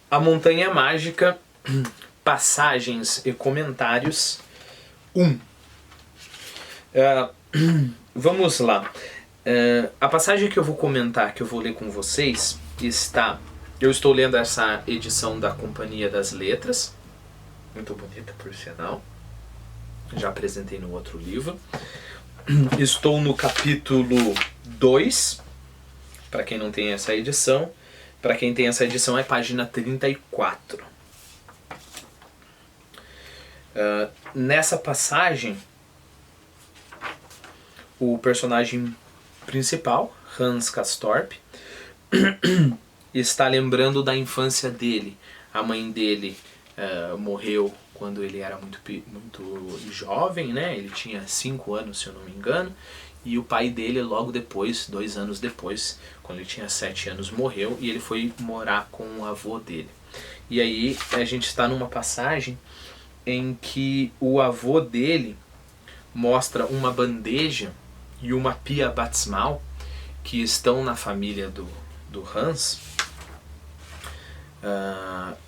A Montanha Mágica, passagens e comentários 1. Vamos lá. A passagem que eu vou comentar, que eu vou ler com vocês, está... Eu estou lendo essa edição da Companhia das Letras, muito bonita por sinal, já apresentei no outro livro. Estou no capítulo 2, para quem não tem essa edição. Para quem tem essa edição é página 34. Nessa passagem, o personagem principal, Hans Castorp, está lembrando da infância dele. A mãe dele morreu quando ele era muito jovem, né? Ele tinha 5 anos, se eu não me engano. E o pai dele, logo depois, 2 anos depois, quando ele tinha 7 anos, morreu. E ele foi morar com o avô dele. E aí a gente está numa passagem em que o avô dele mostra uma bandeja e uma pia batismal que estão na família do Hans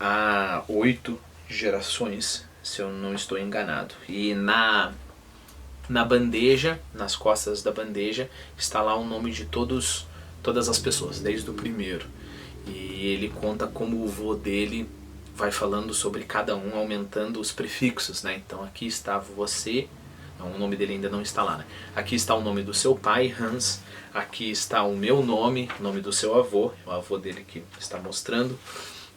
há 8 gerações, se eu não estou enganado. E na bandeja, nas costas da bandeja, está lá o nome de todas as pessoas, desde o primeiro. E ele conta como o vô dele vai falando sobre cada um, aumentando os prefixos, né? Então aqui está você, não, o nome dele ainda não está lá, né? Aqui está o nome do seu pai, Hans. Aqui está o meu nome, o nome do seu avô, o avô dele que está mostrando.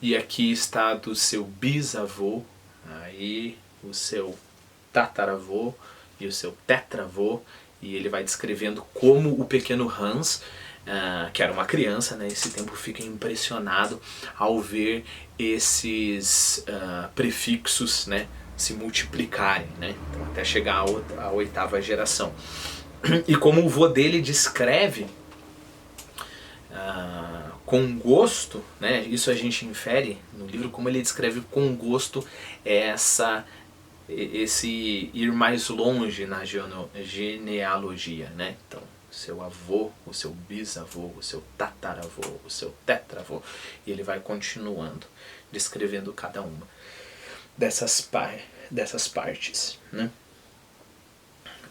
E aqui está do seu bisavô, aí o seu tataravô e o seu tetravô. E ele vai descrevendo como o pequeno Hans, que era uma criança, né, esse tempo, fica impressionado ao ver esses prefixos, né, se multiplicarem, né, então, até chegar à 8ª geração. E como o vô dele descreve com gosto, né, isso a gente infere no livro, como ele descreve com gosto esse ir mais longe na genealogia, né? Então, seu avô, o seu bisavô, o seu tataravô, o seu tetravô, e ele vai continuando, descrevendo cada uma dessas partes, né?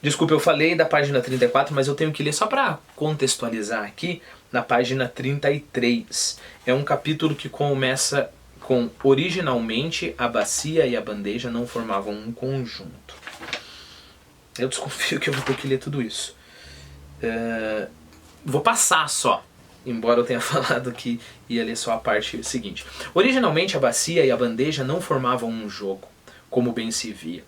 Desculpa, eu falei da página 34, mas eu tenho que ler só para contextualizar aqui, na página 33. É um capítulo que começa com: originalmente a bacia e a bandeja não formavam um conjunto. Eu desconfio que eu vou ter que ler tudo isso. Vou passar só, embora eu tenha falado que ia ler só a parte seguinte. Originalmente a bacia e a bandeja não formavam um jogo, como bem se via.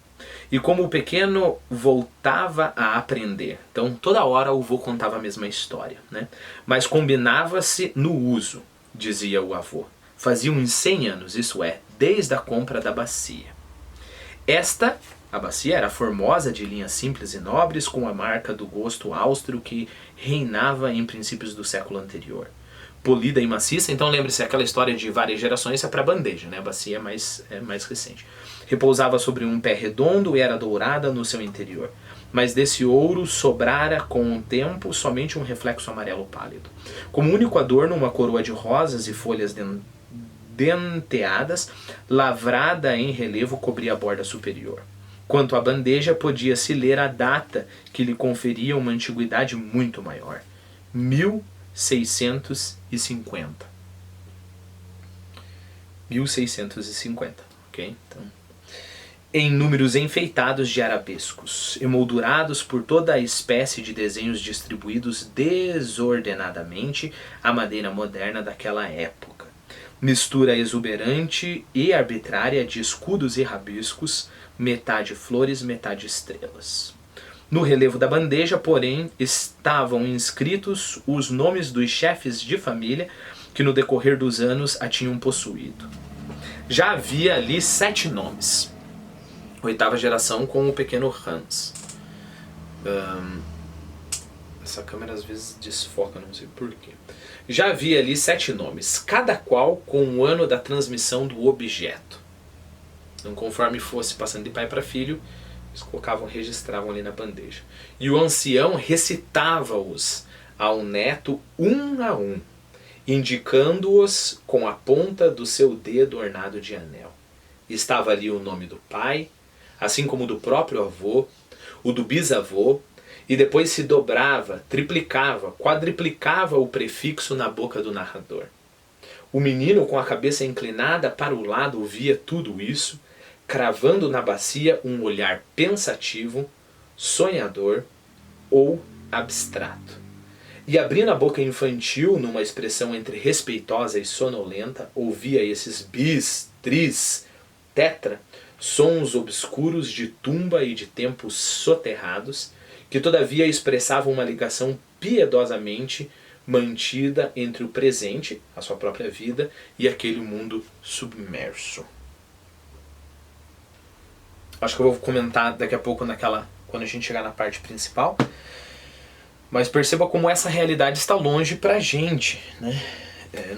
E como o pequeno voltava a aprender, então toda hora o vô contava a mesma história, né? Mas combinava-se no uso, dizia o avô. Fazia uns 100 anos, isso é, desde a compra da bacia. A bacia era formosa, de linhas simples e nobres, com a marca do gosto austro que reinava em princípios do século anterior. Polida e maciça, então lembre-se, aquela história de várias gerações é para bandeja, né? A bacia é mais recente. Repousava sobre um pé redondo e era dourada no seu interior. Mas desse ouro sobrara com o tempo somente um reflexo amarelo pálido. Como único adorno, uma coroa de rosas e folhas denteadas, lavrada em relevo, cobria a borda superior. Quanto à bandeja, podia-se ler a data que lhe conferia uma antiguidade muito maior. 1650. 1650, ok? Então, em números enfeitados de arabescos, emoldurados por toda a espécie de desenhos distribuídos desordenadamente à maneira moderna daquela época. Mistura exuberante e arbitrária de escudos e rabiscos, metade flores, metade estrelas. No relevo da bandeja, porém, estavam inscritos os nomes dos chefes de família que no decorrer dos anos a tinham possuído. Já havia ali 7 nomes. 8ª geração com o pequeno Hans. Essa câmera às vezes desfoca, não sei porquê. Já havia ali 7 nomes, cada qual com o ano da transmissão do objeto. Então, conforme fosse passando de pai para filho, eles registravam ali na bandeja. E o ancião recitava-os ao neto um a um, indicando-os com a ponta do seu dedo ornado de anel. Estava ali o nome do pai, assim como do próprio avô, o do bisavô, e depois se dobrava, triplicava, quadriplicava o prefixo na boca do narrador. O menino, com a cabeça inclinada para o lado, ouvia tudo isso, cravando na bacia um olhar pensativo, sonhador ou abstrato. E abrindo a boca infantil, numa expressão entre respeitosa e sonolenta, ouvia esses bis, tris, tetra, sons obscuros de tumba e de tempos soterrados, que todavia expressavam uma ligação piedosamente mantida entre o presente, a sua própria vida, e aquele mundo submerso. Acho que eu vou comentar daqui a pouco quando a gente chegar na parte principal. Mas perceba como essa realidade está longe pra gente, né?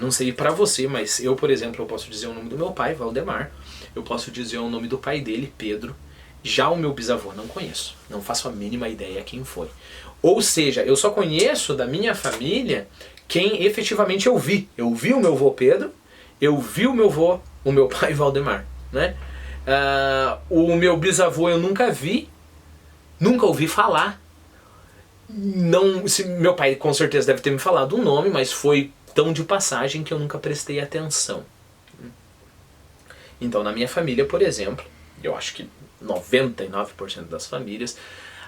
Não sei pra você, mas eu, por exemplo, eu posso dizer o nome do meu pai, Valdemar. Eu posso dizer o nome do pai dele, Pedro. Já o meu bisavô não conheço. Não faço a mínima ideia quem foi. Ou seja, eu só conheço da minha família quem efetivamente eu vi. Eu vi o meu avô Pedro, eu vi o meu pai Valdemar, né? O meu bisavô eu nunca vi, nunca ouvi falar. Não, meu pai com certeza deve ter me falado um nome, mas foi tão de passagem que eu nunca prestei atenção. Então, na minha família, por exemplo, eu acho que 99% das famílias,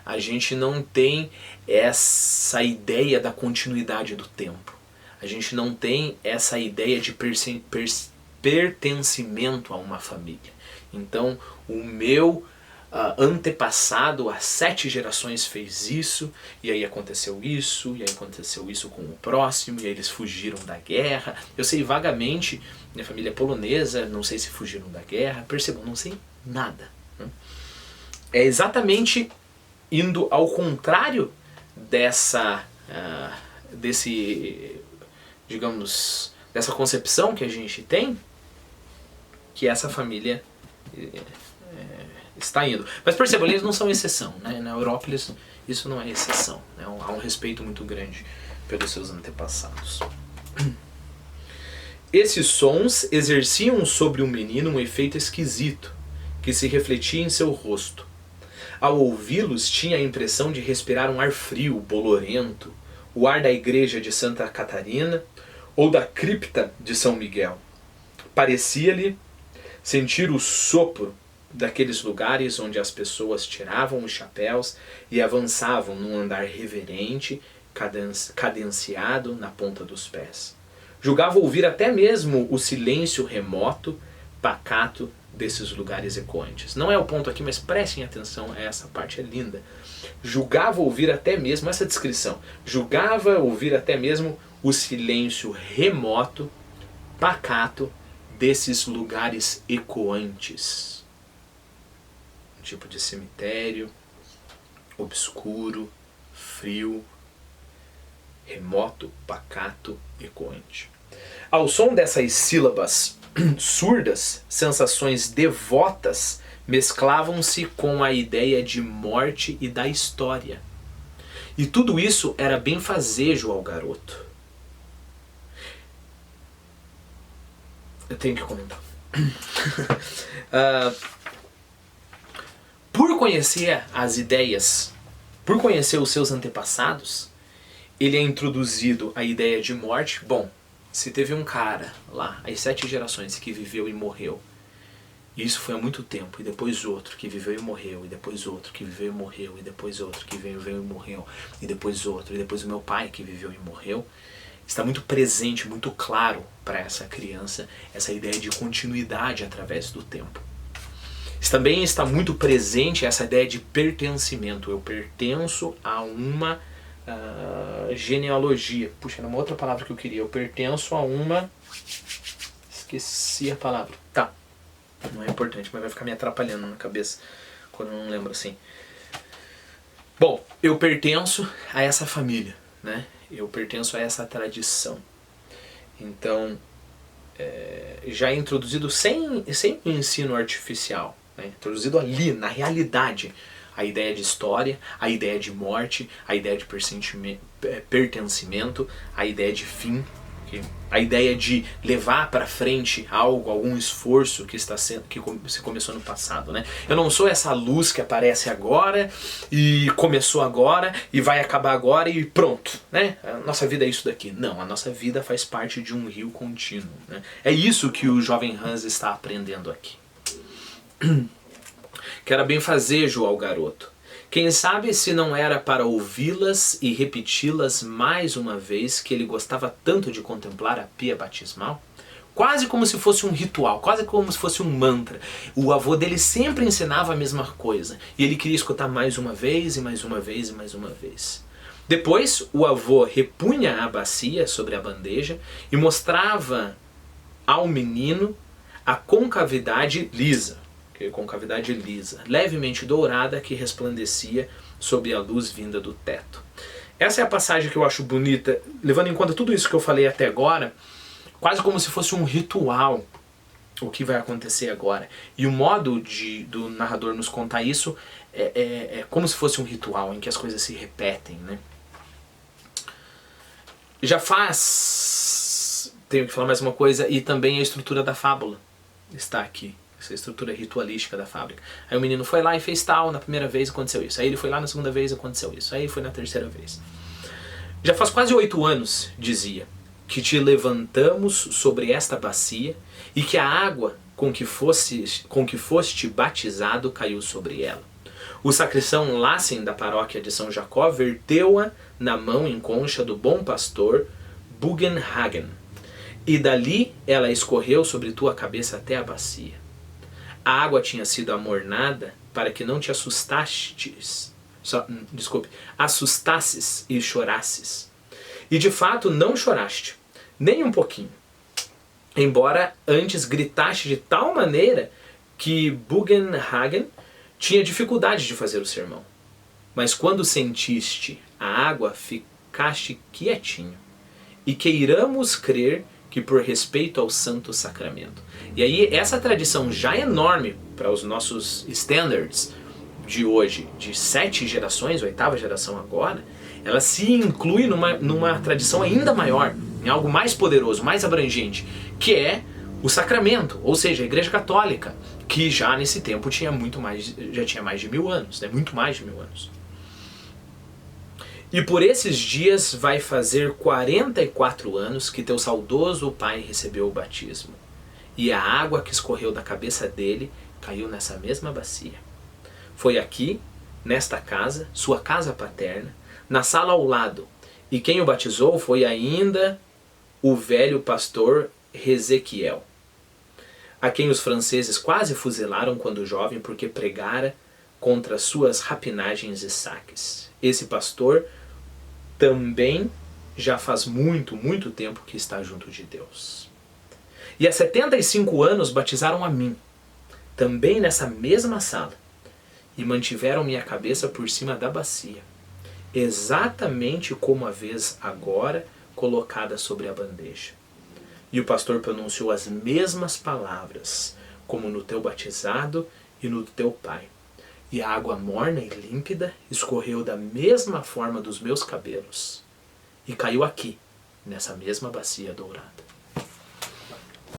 a gente não tem essa ideia da continuidade do tempo. A gente não tem essa ideia de pertencimento a uma família. Então, o meu antepassado há 7 gerações fez isso, e aí aconteceu isso, e aí aconteceu isso com o próximo, e aí eles fugiram da guerra. Eu sei vagamente, minha família é polonesa, não sei se fugiram da guerra, percebam, não sei nada. É exatamente indo ao contrário dessa concepção que a gente tem, que essa família está indo. Mas percebam, eles não são exceção, né? Na Europa isso não é exceção, né? Há um respeito muito grande pelos seus antepassados. Esses sons exerciam sobre o menino um efeito esquisito, que se refletia em seu rosto. Ao ouvi-los, tinha a impressão de respirar um ar frio, bolorento, o ar da igreja de Santa Catarina ou da cripta de São Miguel. Parecia-lhe sentir o sopro daqueles lugares onde as pessoas tiravam os chapéus e avançavam num andar reverente, cadenciado na ponta dos pés. Julgava ouvir até mesmo o silêncio remoto, pacato desses lugares ecoantes. Não é o ponto aqui, mas prestem atenção, essa parte é linda. Julgava ouvir até mesmo, essa descrição, julgava ouvir até mesmo o silêncio remoto, pacato desses lugares ecoantes. Um tipo de cemitério, obscuro, frio, remoto, pacato, ecoante. Ao som dessas sílabas surdas, sensações devotas mesclavam-se com a ideia de morte e da história. E tudo isso era benfazejo ao garoto. Eu tenho que comentar. Por conhecer as ideias, por conhecer os seus antepassados, ele é introduzido a ideia de morte. Bom, se teve um cara lá, as 7 gerações, que viveu e morreu, e isso foi há muito tempo, e depois outro que viveu e morreu, e depois outro que viveu e morreu, e depois outro que viveu e morreu, e depois outro, e depois o meu pai que viveu e morreu, está muito presente, muito claro para essa criança essa ideia de continuidade através do tempo. Também está muito presente essa ideia de pertencimento. Eu pertenço a uma genealogia. Puxa, era uma outra palavra que eu queria. Eu pertenço a uma... Esqueci a palavra. Tá. Não é importante, mas vai ficar me atrapalhando na cabeça quando eu não lembro assim. Bom, eu pertenço a essa família, né? Eu pertenço a essa tradição. Então, já é introduzido sem o ensino artificial, né? Introduzido ali, na realidade, a ideia de história, a ideia de morte, a ideia de pertencimento, a ideia de fim, A ideia de levar para frente algo, algum esforço que se começou no passado, né? Eu não sou essa luz que aparece agora e começou agora e vai acabar agora e pronto, né? A nossa vida é isso daqui. Não, a nossa vida faz parte de um rio contínuo, né? É isso que o jovem Hans está aprendendo aqui. Quero benfazejo ao garoto. Quem sabe se não era para ouvi-las e repeti-las mais uma vez que ele gostava tanto de contemplar a pia batismal? Quase como se fosse um ritual, quase como se fosse um mantra. O avô dele sempre ensinava a mesma coisa. E ele queria escutar mais uma vez, e mais uma vez, e mais uma vez. Depois, o avô repunha a bacia sobre a bandeja e mostrava ao menino a concavidade lisa, levemente dourada que resplandecia sob a luz vinda do teto. Essa é a passagem que eu acho bonita, levando em conta tudo isso que eu falei até agora, quase como se fosse um ritual, o que vai acontecer agora. E o modo do narrador nos contar isso é como se fosse um ritual, em que as coisas se repetem, né? Tenho que falar mais uma coisa, e também a estrutura da fábula está aqui. Essa estrutura ritualística da fábrica. Aí o menino foi lá e fez tal, na primeira vez aconteceu isso. Aí ele foi lá na segunda vez, aconteceu isso. Aí foi na terceira vez. Já faz quase 8 anos, dizia, que te levantamos sobre esta bacia e que a água com que foste batizado caiu sobre ela. O sacristão Lassen da paróquia de São Jacó verteu-a na mão em concha do bom pastor Bugenhagen. E dali ela escorreu sobre tua cabeça até a bacia. A água tinha sido amornada para que não te assustasses e chorasses. E de fato não choraste, nem um pouquinho. Embora antes gritaste de tal maneira que Bugenhagen tinha dificuldade de fazer o sermão. Mas quando sentiste a água, ficaste quietinho. E queiramos crer que por respeito ao Santo Sacramento. E aí essa tradição já enorme para os nossos standards de hoje, de 7 gerações, 8ª geração agora, ela se inclui numa tradição ainda maior, em algo mais poderoso, mais abrangente, que é o sacramento, ou seja, a Igreja Católica, que já nesse tempo tinha já tinha mais de 1000 anos, né? Muito mais de 1000 anos. E por esses dias vai fazer 44 anos que teu saudoso pai recebeu o batismo. E a água que escorreu da cabeça dele caiu nessa mesma bacia. Foi aqui, nesta casa, sua casa paterna, na sala ao lado. E quem o batizou foi ainda o velho pastor Ezequiel, a quem os franceses quase fuzilaram quando jovem porque pregara contra suas rapinagens e saques. Esse pastor também já faz muito, muito tempo que está junto de Deus. E há 75 anos batizaram a mim, também nessa mesma sala, e mantiveram minha cabeça por cima da bacia, exatamente como a vez agora colocada sobre a bandeja. E o pastor pronunciou as mesmas palavras, como no teu batizado e no teu pai. E a água morna e límpida escorreu da mesma forma dos meus cabelos e caiu aqui, nessa mesma bacia dourada.